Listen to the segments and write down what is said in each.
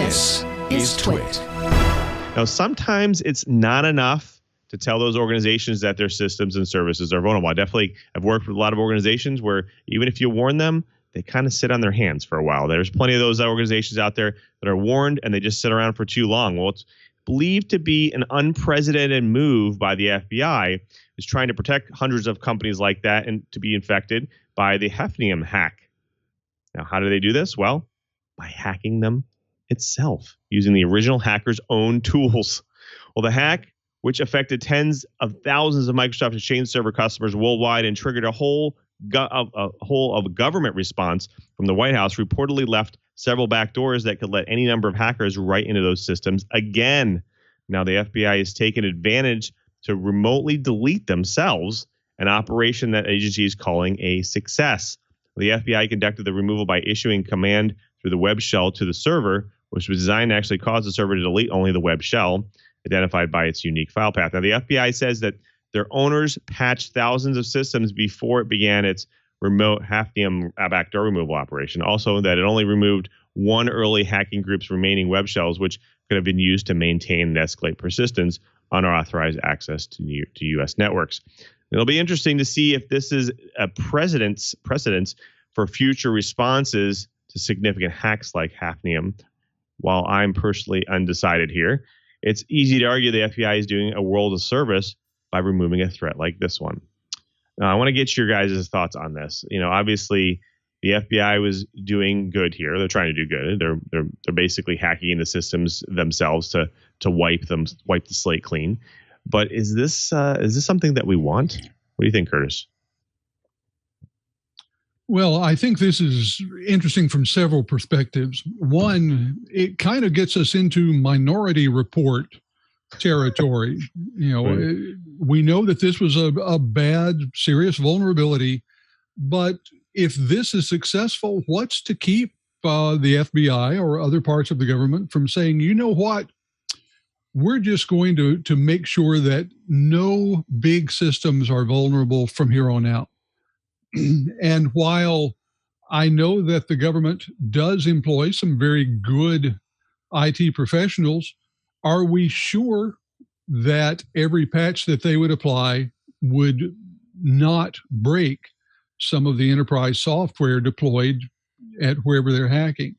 This is TWiT. Now, sometimes it's not enough to tell those organizations that their systems and services are vulnerable. I definitely have worked with a lot of organizations where even if you warn them, they kind of sit on their hands for a while. There's plenty of those organizations out there that are warned and they just sit around for too long. Well, it's believed to be an unprecedented move by the FBI, is trying to protect hundreds of companies like that and to be infected by the Hafnium hack. Now, how do they do this? Well, by hacking them itself, using the original hacker's own tools. Well, the hack, which affected tens of thousands of Microsoft Exchange Server customers worldwide and triggered a whole of government response from the White House, reportedly left several backdoors that could let any number of hackers right into those systems again. Now, the FBI has taken advantage to remotely delete themselves, an operation that agency is calling a success. The FBI conducted the removal by issuing command through the web shell to the server, which was designed to actually cause the server to delete only the web shell, identified by its unique file path. Now, the FBI says that their owners patched thousands of systems before it began its remote Hafnium backdoor removal operation. Also, that it only removed one early hacking group's remaining web shells, which could have been used to maintain and escalate persistence unauthorized access to U.S. networks. It'll be interesting to see if this is a precedence for future responses to significant hacks like Hafnium. While I'm personally undecided here, it's easy to argue the FBI is doing a world of service by removing a threat like this one. Now, I want to get your guys' thoughts on this. You know, obviously, the FBI was doing good here. They're trying to do good. They're basically hacking the systems themselves to wipe the slate clean. But is this something that we want? What do you think, Curtis? Well, I think this is interesting from several perspectives. One, it kind of gets us into Minority Report territory. You know, right. We know that this was a bad, serious vulnerability, but if this is successful, what's to keep the FBI or other parts of the government from saying, you know what, we're just going to make sure that no big systems are vulnerable from here on out. And while I know that the government does employ some very good IT professionals, are we sure that every patch that they would apply would not break some of the enterprise software deployed at wherever they're hacking?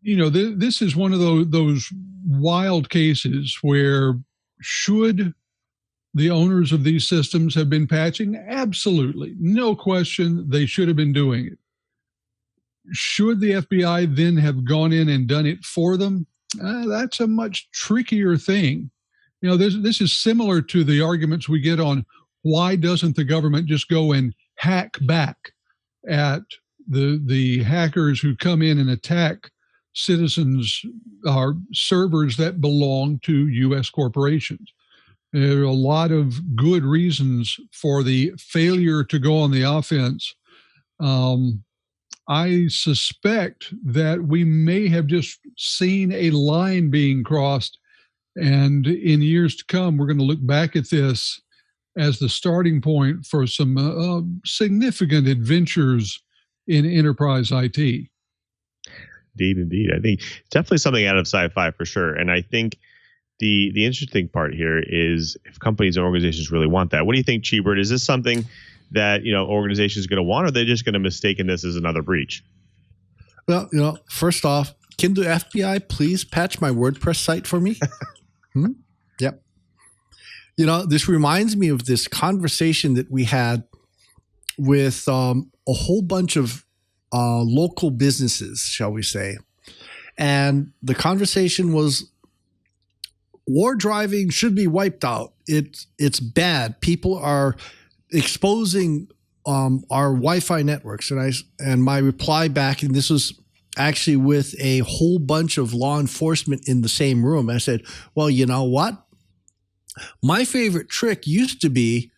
This is one of those wild cases where should the owners of these systems have been patching? Absolutely. No question, they should have been doing it. Should the FBI then have gone in and done it for them? That's a much trickier thing. You know, this is similar to the arguments we get on why doesn't the government just go and hack back at the hackers who come in and attack citizens or servers that belong to U.S. corporations. There are a lot of good reasons for the failure to go on the offense. I suspect that we may have just seen a line being crossed, and in years to come, we're going to look back at this as the starting point for some significant adventures in enterprise IT. Indeed. I think it's definitely something out of sci-fi for sure. And I think the interesting part here is if companies and organizations really want that. What do you think, Chee? Is this something that organizations are going to want, or are they just going to mistake this as another breach? Well, first off, can the FBI please patch my WordPress site for me? Yep. This reminds me of this conversation that we had with a whole bunch of local businesses, shall we say. And the conversation was, war driving should be wiped out. It's bad. People are exposing our Wi-Fi networks. And my reply back, and this was actually with a whole bunch of law enforcement in the same room. I said, well, you know what? My favorite trick used to be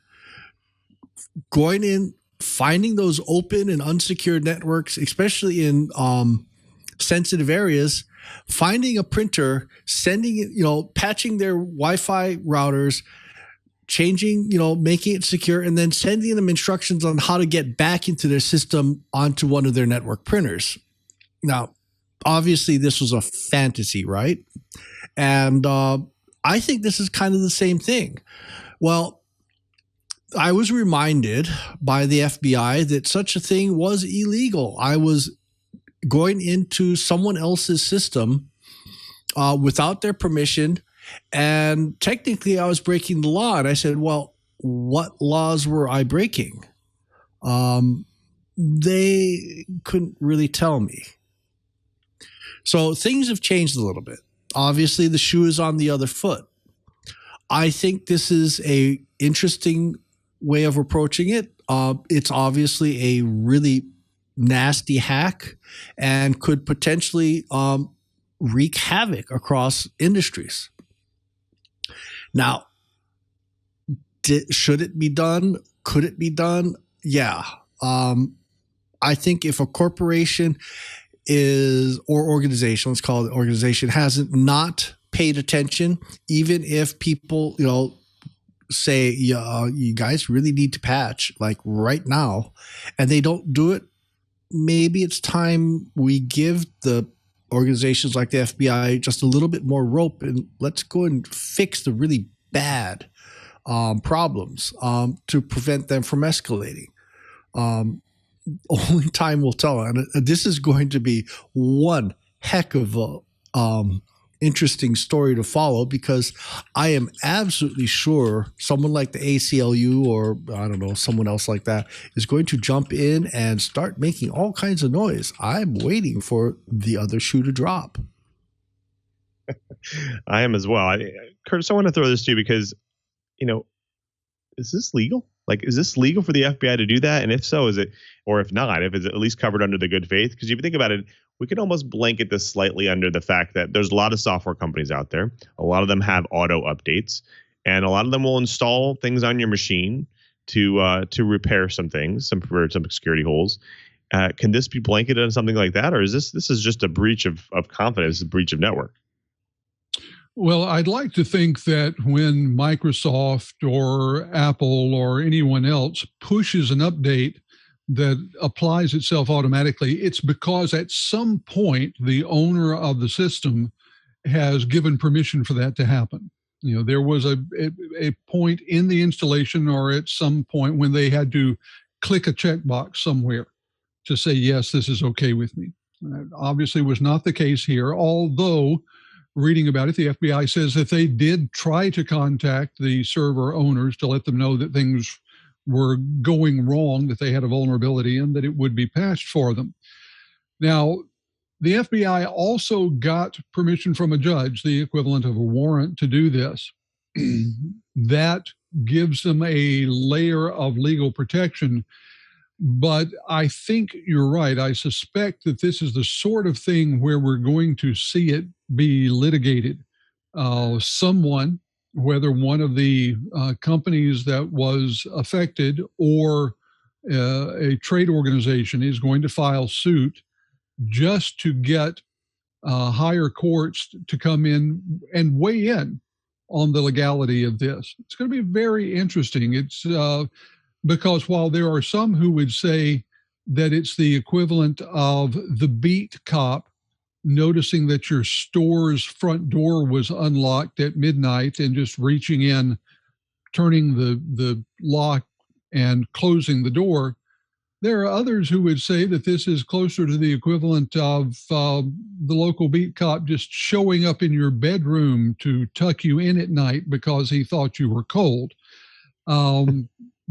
going in, finding those open and unsecured networks, especially in sensitive areas, finding a printer, sending it, patching their Wi-Fi routers, changing, making it secure, and then sending them instructions on how to get back into their system onto one of their network printers. Now, obviously this was a fantasy, right? And I think this is kind of the same thing. Well, I was reminded by the FBI that such a thing was illegal. I was going into someone else's system without their permission, and technically I was breaking the law. And I said, well, what laws were I breaking? They couldn't really tell me. So things have changed a little bit. Obviously, the shoe is on the other foot. I think this is a interesting way of approaching it. It's obviously a really nasty hack and could potentially wreak havoc across industries. Now, should it be done? Could it be done? Yeah. I think if a corporation or organization, let's call it organization, hasn't not paid attention, even if people, say, you guys really need to patch like right now, and they don't do it, maybe it's time we give the organizations like the FBI just a little bit more rope and let's go and fix the really bad problems to prevent them from escalating. Only time will tell. And this is going to be one heck of a interesting story to follow, because I am absolutely sure someone like the ACLU or I don't know, someone else like that is going to jump in and start making all kinds of noise. I'm waiting for the other shoe to drop. I am as well. Curtis, I want to throw this to you because, is this legal? Like, is this legal for the FBI to do that? And if so, is it, or if not, if it's at least covered under the good faith? Because if you think about it, we can almost blanket this slightly under the fact that there's a lot of software companies out there. A lot of them have auto updates, and a lot of them will install things on your machine to repair some things, some security holes. Can this be blanketed on something like that, or is this is just a breach of confidence, a breach of network? Well, I'd like to think that when Microsoft or Apple or anyone else pushes an update that applies itself automatically, it's because at some point the owner of the system has given permission for that to happen. There was a point in the installation or at some point when they had to click a checkbox somewhere to say, yes, this is okay with me. That obviously was not the case here, although reading about it, the FBI says that they did try to contact the server owners to let them know that things were going wrong, that they had a vulnerability and that it would be patched for them. Now, the FBI also got permission from a judge, the equivalent of a warrant, to do this. That gives them a layer of legal protection. But I think you're right. I suspect that this is the sort of thing where we're going to see it be litigated. Someone, whether one of the companies that was affected or a trade organization, is going to file suit just to get higher courts to come in and weigh in on the legality of this. It's going to be very interesting. It's because while there are some who would say that it's the equivalent of the beat cop noticing that your store's front door was unlocked at midnight and just reaching in, turning the lock and closing the door, there are others who would say that this is closer to the equivalent of the local beat cop just showing up in your bedroom to tuck you in at night because he thought you were cold.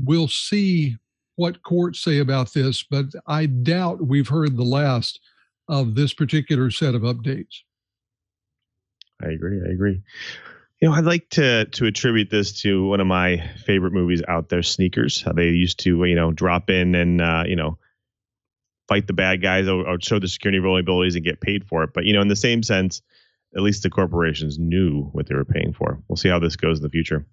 We'll see what courts say about this, but I doubt we've heard the last of this particular set of updates. I agree. I'd like to attribute this to one of my favorite movies out there, Sneakers. How they used to, drop in and, fight the bad guys or show the security vulnerabilities and get paid for it. But, in the same sense, at least the corporations knew what they were paying for. We'll see how this goes in the future.